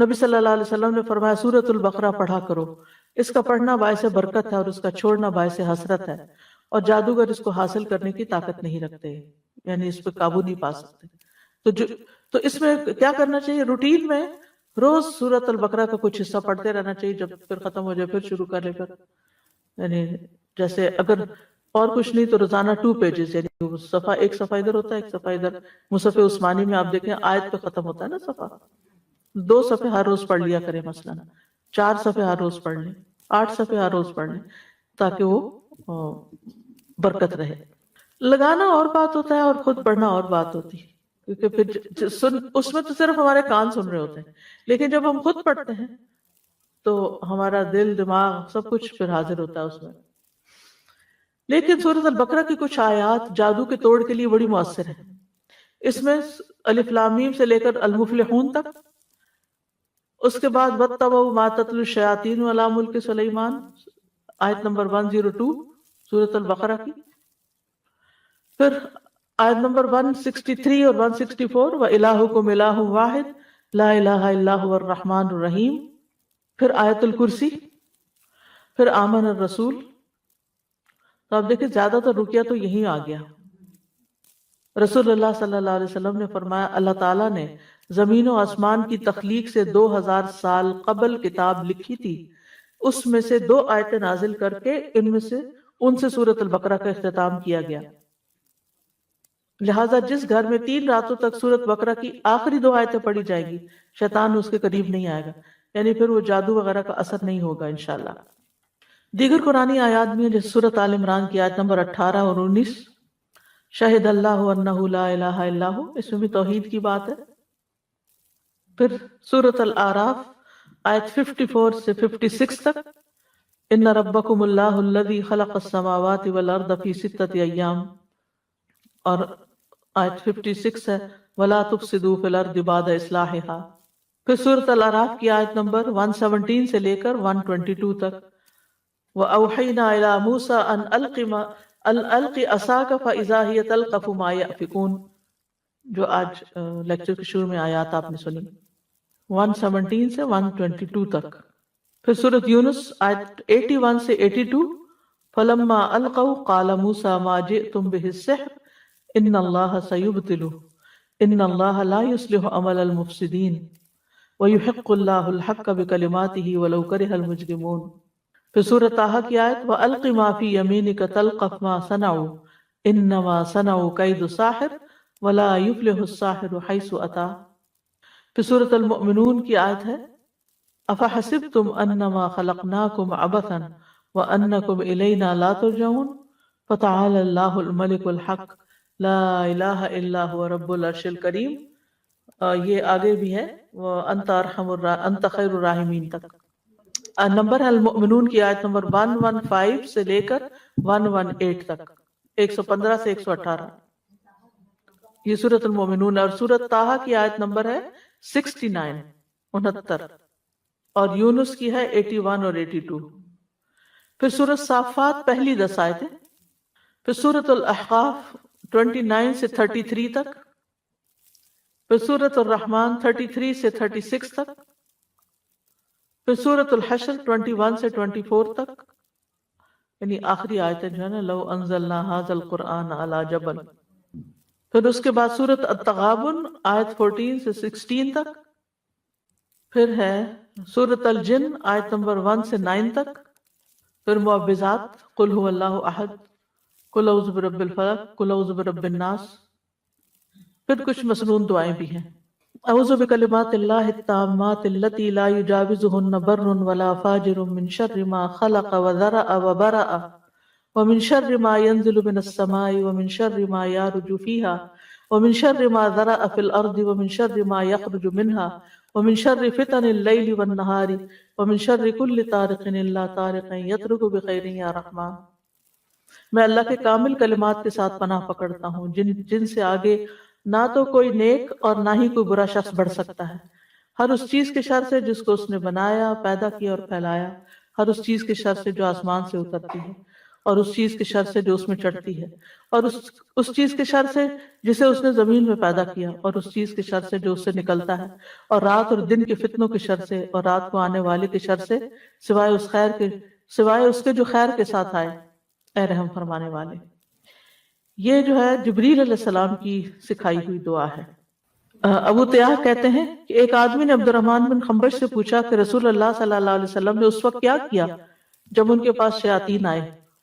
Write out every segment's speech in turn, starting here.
نبی صلی اللہ علیہ وسلم نے فرمایا سورۃ البقرہ پڑھا کرو، اس کا پڑھنا باعث برکت ہے اور اس کا چھوڑنا باعث حسرت ہے، اور جادوگر اس کو حاصل کرنے کی طاقت نہیں رکھتے، یعنی اس پہ قابو نہیں پا سکتے۔ تو اس میں کیا کرنا چاہیے؟ روٹین میں روز سورۃ البقرہ کا کچھ حصہ پڑھتے رہنا چاہیے، جب پھر ختم ہو جائے پھر شروع کرے پھر، یعنی جیسے اگر اور کچھ نہیں تو روزانہ 2 پیجز، یعنی صفحہ ایک صفحہ ادھر ہوتا ہے ایک صفحہ ادھر۔ مصحف عثمانی میں آپ دیکھیں آیت پہ ختم ہوتا ہے نا صفحہ، 2 صفحے ہر روز پڑھ لیا کریں، مثلا 4 صفحے ہر روز پڑھ لیں، 8 صفحے ہر روز پڑھ لیں، تاکہ وہ برکت رہے۔ لگانا اور بات ہوتا ہے اور خود پڑھنا اور بات ہوتی ہے، کیونکہ پھر اس میں تو صرف ہمارے کان سن رہے ہوتے ہیں، لیکن جب ہم خود پڑھتے ہیں تو ہمارا دل دماغ سب کچھ پھر حاضر ہوتا ہے اس میں۔ لیکن سورۃ البقرہ کی کچھ آیات جادو کے توڑ کے لیے بڑی مؤثر ہیں۔ اس میں الف لام میم سے لے کر المفلحون تک، اس کے بعد وَاتَّبَعُوا مَا تَتْلُو الشَّيَاطِينُ عَلَىٰ مُلْكِ سُلَيْمَانَ، آیت نمبر 102 سورۃ البقرہ کی، پھر آیت نمبر 163 اور 164 وَإِلَٰهُكُمْ إِلَٰهٌ وَاحِدٌ لَا إِلَٰهَ إِلَّا هُوَ الرَّحْمَٰنُ الرَّحِيمُ، پھر آیت الکرسی، پھر آمن الرسول۔ تو آپ دیکھیں زیادہ تر رکیہ تو یہی آ گیا۔ رسول اللہ صلی اللہ علیہ وسلم نے فرمایا اللہ تعالیٰ نے زمین و آسمان کی تخلیق سے 2000 سال قبل کتاب لکھی تھی، اس میں سے 2 آیتیں نازل کر کے ان سے سورۃ البقرہ کا اختتام کیا گیا۔ لہٰذا جس گھر میں 3 راتوں تک سورۃ بقرہ کی آخری 2 آیتیں پڑھی جائے گی، شیطان اس کے قریب نہیں آئے گا، یعنی پھر وہ جادو وغیرہ کا اثر نہیں ہوگا انشاءاللہ۔ دیگر قرآنی آیات بھی ہیں، جیسے سورۃ آل عمران کی آیت نمبر 18 اور 19، شہد اللہ انہ لا الہ الا ہو، اس میں بھی توحید کی بات ہے۔ پھر سورۃ الاعراف آیت 54 سے 56 تک، ان ربکم اللہ الذی خلق السماوات والارض فی 6 ایام، اور آیت 56 ہے ولا تفسدوا فی الارض بعد اصلاحها۔ پھر سورۃ الاعراف کی آیت نمبر 117 سے لے کر 122 تک، وَأَوْحَيْنَا إِلَىٰ مُوسَىٰ أَنْ أَلْقِ عَصَاكَ فَإِذَا هِيَ تَلْقَفُ مَا يَأْفِكُونَ، جو آج لیکچر کے شروع میں آیات آپ نے سنی، 117 سے 122 تک۔ پھر سورۃ یونس آیت 81 سے 82، فَلَمَّا أَلْقَوْا قَالَ مُوسَىٰ مَا جِئْتُمْ بِهِ السِّحْرُ إِنَّ اللَّهَ سَيُبْطِلُهُ إِنَّ اللَّهَ لَا يُصْلِحُ عَمَلَ الْمُفْسِدِينَ وَيُحِقُّ اللَّهُ الْحَقَّ بِكَلِمَاتِهِ وَلَوْ كَرِهَ الْمُجْرِمُونَ۔ پھر سورۃ طٰہٰ کی آیت وَأَلْقِ مَا فِي يَمِينِكَ تَلْقَفْ مَا صَنَعُوا إِنَّمَا صَنَعُوا كَيْدُ سَاحِرٍ وَلَا يُفْلِحُ السَّاحِرُ حَيْثُ أَتَىٰ۔ پھر سورۃ المؤمنون کی آیت ہے أَفَحَسِبْتُمْ أَنَّمَا خَلَقْنَاكُمْ عَبَثًا وَأَنَّكُمْ إِلَيْنَا لَا تُرْجَعُونَ فَتَعَالَى اللَّهُ الْمَلِكُ الْحَقُّ لَا إِلَٰهَ إِلَّا هُوَ رَبُّ الْعَرْشِ الْكَرِيمُ۔ یہ آگے بھی ہے أَنْتَ خَيْرُ الرَّاحِمِينَ تک۔ نمبر ہے المؤمنون کی آیت نمبر 115 سے لے کر 118 تک، 115 سے 118، یہ سورۃ المؤمنون۔ اور سورۃ طٰہٰ کی آیت نمبر ہے 69 اور یونس کی ہے 81 اور 82۔ پھر سورۃ صافات پہلی 10 آیتیں، پھر سورۃ الاحقاف 29 سے 33 تک، پھر سورۃ الرحمن 33 سے 36 تک، پھر سورۃ الحشر 21 سے 24 تک، یعنی آخری آیتیں جو ہے نا لو انزلنا ھذا القرآن علی جبل۔ پھر اس کے بعد سورۃ التغابن آیت 14 سے 16 تک، پھر ہے سورۃ الجن آیت نمبر 1 سے 9 تک، پھر معوذات قل هو اللہ احد، قل اعوذ برب الفلق، قل اعوذ برب الناس، پھر کچھ مسنون دعائیں بھی ہیں۔ اعوذ بکلمات اللہ التامات التی لا یجاوزہن بر ولا فاجر من شر ما خلق وذرأ وبرأ ومن شر ما ينزل من السماء ومن شر ما يعرج فيها ومن شر ما ذرأ في الأرض ومن شر ما يخرج منها ومن شر فتن الليل والنهار ومن شر كل طارق إلا طارق يطرق بخير يا رحمن۔ میں اللہ کے کامل کلمات کے ساتھ پناہ پکڑتا ہوں جن سے آگے نہ تو کوئی نیک اور نہ ہی کوئی برا شخص بڑھ سکتا ہے، ہر اس چیز کے شر سے جس کو اس نے بنایا، پیدا کیا اور پھیلایا، ہر اس چیز کے شر سے جو آسمان سے اترتی ہے، اور اس چیز کے شر سے جو اس میں چڑھتی ہے، اور اس چیز کے شر سے جسے اس نے زمین میں پیدا کیا، اور اس چیز کے شر سے جو اس سے نکلتا ہے، اور رات اور دن کے فتنوں کے شر سے، اور رات کو آنے والے کے شر سے، سوائے اس کے جو خیر کے ساتھ آئے، اے رحم فرمانے والے۔ یہ جو ہے جبریل علیہ السلام کی سکھائی ہوئی دعا ہے۔ ابو تیاح کہتے ہیں کہ ایک آدمی نے عبد الرحمن بن خنبش سے پوچھا کہ رسول اللہ صلی اللہ علیہ وسلم نے اس وقت کیا کیا جب ان کے پاس شیاطین آئے؟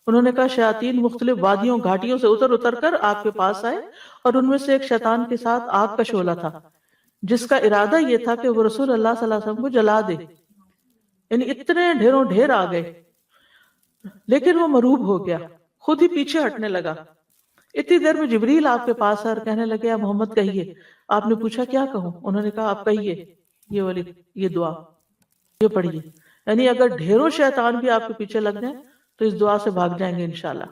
انہوں نے کہا شیاطین مختلف وادیوں گھاٹیوں سے اتر کر آپ کے پاس آئے، اور ان میں سے ایک شیطان کے ساتھ آگ کا شعلہ تھا جس کا ارادہ یہ تھا کہ وہ رسول اللہ صلی اللہ علیہ وسلم کو جلا دے، یعنی اتنے ڈھیروں ڈھیر آ گئے، لیکن وہ مروب ہو گیا، خود ہی پیچھے ہٹنے لگا۔ اتنی دیر میں جبریل آپ کے پاس آئے اور کہنے لگے آپ محمد کہیے۔ آپ نے پوچھا کیا کہوں؟ انہوں نے کہا آپ کہیے یہ دعا، یہ پڑھیے، یعنی اگر ڈھیروں شیطان بھی آپ کے پیچھے لگ جائیں تو اس دعا سے بھاگ جائیں گے انشاءاللہ۔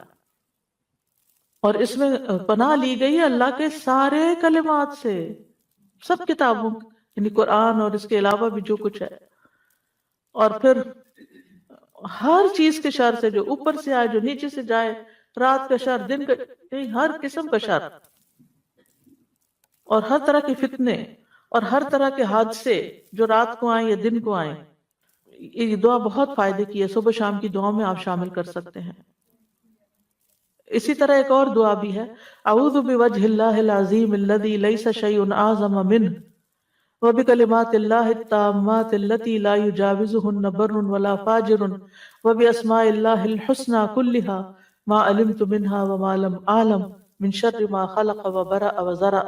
اور اس میں پناہ لی گئی ہے اللہ کے سارے کلمات سے، سب کتابوں، یعنی قرآن اور اس کے علاوہ بھی جو کچھ ہے، اور پھر ہر چیز کے شر سے، جو اوپر سے آئے، جو نیچے سے جائے، رات کا شر، دن کا، ہر قسم کا شر، اور ہر طرح کے فتنے اور ہر طرح کے حادثے جو رات کو آئیں یا دن کو آئیں۔ یہ دعا بہت فائدے کی ہے، صبح شام کی دعاؤں میں آپ شامل کر سکتے ہیں۔ اسی طرح ایک اور دعا بھی ہے، اعوذ بوجہ اللہ العظیم الذی لیس شیء اعظم منہ وبکلمات اللہ التامات التی لا یجاوزہن بر ولا فاجر وباسماء اللہ الحسنى كلها ما علمت منها وما لم اعلم من شر ما خلق وبرأ وزرع۔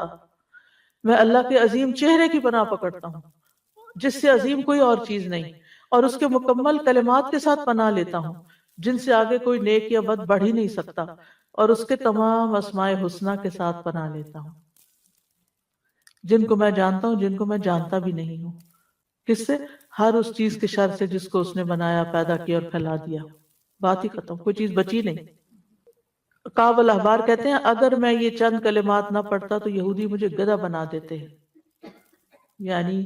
میں اللہ کے عظیم چہرے کی پناہ پکڑتا ہوں جس سے عظیم کوئی اور چیز نہیں، اور اس کے مکمل کلمات کے ساتھ پناہ لیتا ہوں جن سے آگے کوئی نیک یا بد بڑھ ہی نہیں سکتا، اور اس کے تمام اسماء حسنہ کے ساتھ پناہ لیتا ہوں، جن کو میں جانتا ہوں، جن کو میں جانتا بھی نہیں ہوں۔ کس سے؟ ہر اس چیز کے شر سے جس کو اس نے بنایا، پیدا کیا اور پھیلا دیا۔ بات ہی ختم، کوئی چیز بچی نہیں۔ کعب الاحبار کہتے ہیں اگر میں یہ چند کلمات نہ پڑھتا تو یہودی مجھے گدھا بنا دیتے ہیں، یعنی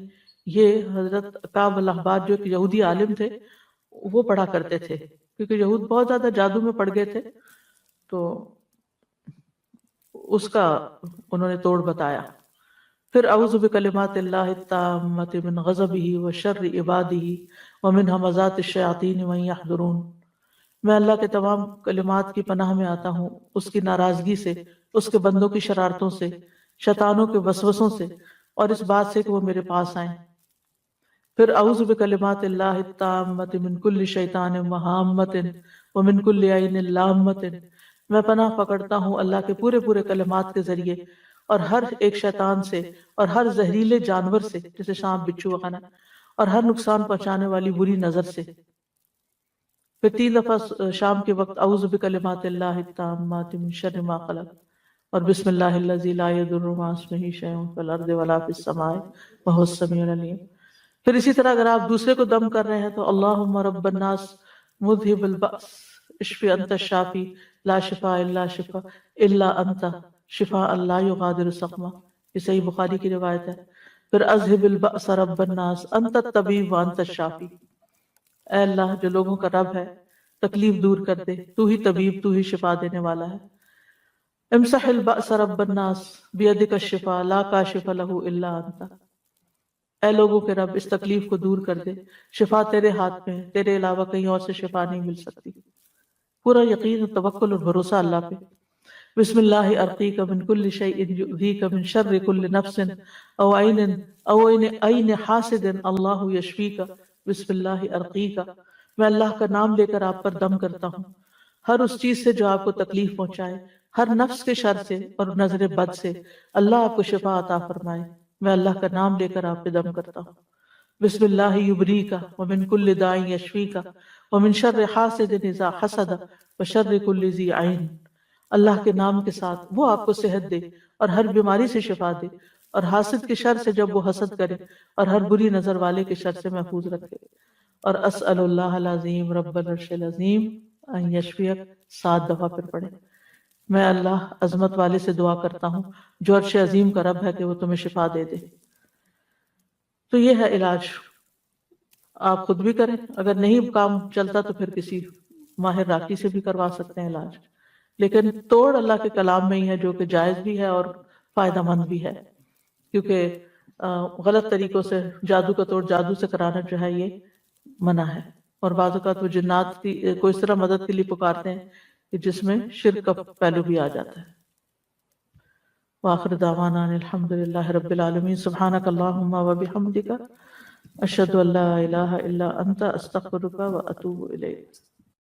یہ حضرت کعب الاحبار جو ایک یہودی عالم تھے وہ پڑھا کرتے تھے، کیونکہ یہود بہت زیادہ جادو میں پڑ گئے تھے، تو اس کا انہوں نے توڑ بتایا۔ پھر اعوذ بکلمات اللہ التامۃ من غضبہ وشر عبادہ ومن ہمزات الشیاطین وان یحضرون۔ میں اللہ کے تمام کلمات کی پناہ میں آتا ہوں اس کی ناراضگی سے، اس کے بندوں کی شرارتوں سے، شیطانوں کے وسوسوں سے، اور اس بات سے کہ وہ میرے پاس آئیں۔ پھر اعوذ بکلمات اللہ التامۃ من کل شیطان وہامۃ ومن کل عین لامۃ۔ میں پناہ پکڑتا ہوں اللہ کے پورے کلمات کے ذریعے اور ہر ایک شیطان سے اور ہر زہریلے جانور سے، جیسے سانپ، بچھو وغیرہ، اور ہر نقصان پہنچانے والی بری نظر سے۔ پھر 3 دفعہ شام کے وقت اعوذ بکلمات اللہ التامات من شر ما خلق، اور بسم اللہ الذی لا یضر مع اسمہ شیء فی الارض ولا فی السماء وهو السمیع العلیم۔ پھر اسی طرح اگر آپ دوسرے کو دم کر رہے ہیں تو اللہم رب الناس مذہب البأس اشفی انت الشافی لا شفاء الا شفاء الا انت شفاء لا یغادر سقما، یہ صحیح بخاری کی روایت ہے۔ پھر اذہب البأس رب الناس انت الطبیب وانت الشافی، اے اللہ جو لوگوں کا رب ہے، تکلیف دور کر دے، تو ہی طبیب، تو ہی شفا دینے والا ہے۔ امسح البأس رب الناس بیدک الشفاء لا کاشف له الا انت، اے لوگوں کے رب اس تکلیف کو دور کر دے، شفا تیرے ہاتھ میں ہے، تیرے علاوہ کہیں اور سے شفا نہیں مل سکتی۔ پورا یقین و توکل اور بھروسہ اللہ پہ۔ بسم اللہ ارقیک من کل شیء یؤذیک من شر کل نفس او عین حاسد اللہ یشفیک بسم اللہ ارقیک۔ میں اللہ کا نام لے کر آپ پر دم کرتا ہوں ہر اس چیز سے جو آپ کو تکلیف پہنچائے، ہر نفس کے شر سے اور نظر بد سے، اللہ آپ کو شفا عطا فرمائے۔ میں اللہ کا نام لے کر آپ پہ دم کرتا ہوں۔ بسم اللہ یبریک ومن کل داء یشفیک ومن شر حاسد اذا حسد وشر کل ذی عین۔ اللہ کے نام کے ساتھ وہ آپ کو صحت دے اور ہر بیماری سے شفا دے، اور حاسد کے شر سے جب وہ حسد کرے، اور ہر بری نظر والے کے شر سے محفوظ رکھے۔ اور اسأل اللہ العظیم رب العرش العظیم ان یشفیک 7 دفعہ پھر پڑھے۔ میں اللہ عظمت والے سے دعا کرتا ہوں جو عرش عظیم کا رب ہے کہ وہ تمہیں شفا دے دے۔ تو یہ ہے علاج، آپ خود بھی کریں، اگر نہیں کام چلتا تو پھر کسی ماہر راقی سے بھی کروا سکتے ہیں علاج، لیکن توڑ اللہ کے کلام میں ہی ہے جو کہ جائز بھی ہے اور فائدہ مند بھی ہے، کیونکہ غلط طریقوں سے جادو کا توڑ جادو سے کرانا جو ہے یہ منع ہے، اور بعض اوقات وہ جنات کی کو اس طرح مدد کے لیے پکارتے ہیں کہ جس میں شرک کا پہلو بھی آ جاتا ہے۔ وآخر دعوانا ان الحمد للہ رب العالمین، سبحانک اللہم وبحمدک، اشہد ان لا الہ الا انت، استغفرک واتوب الیک۔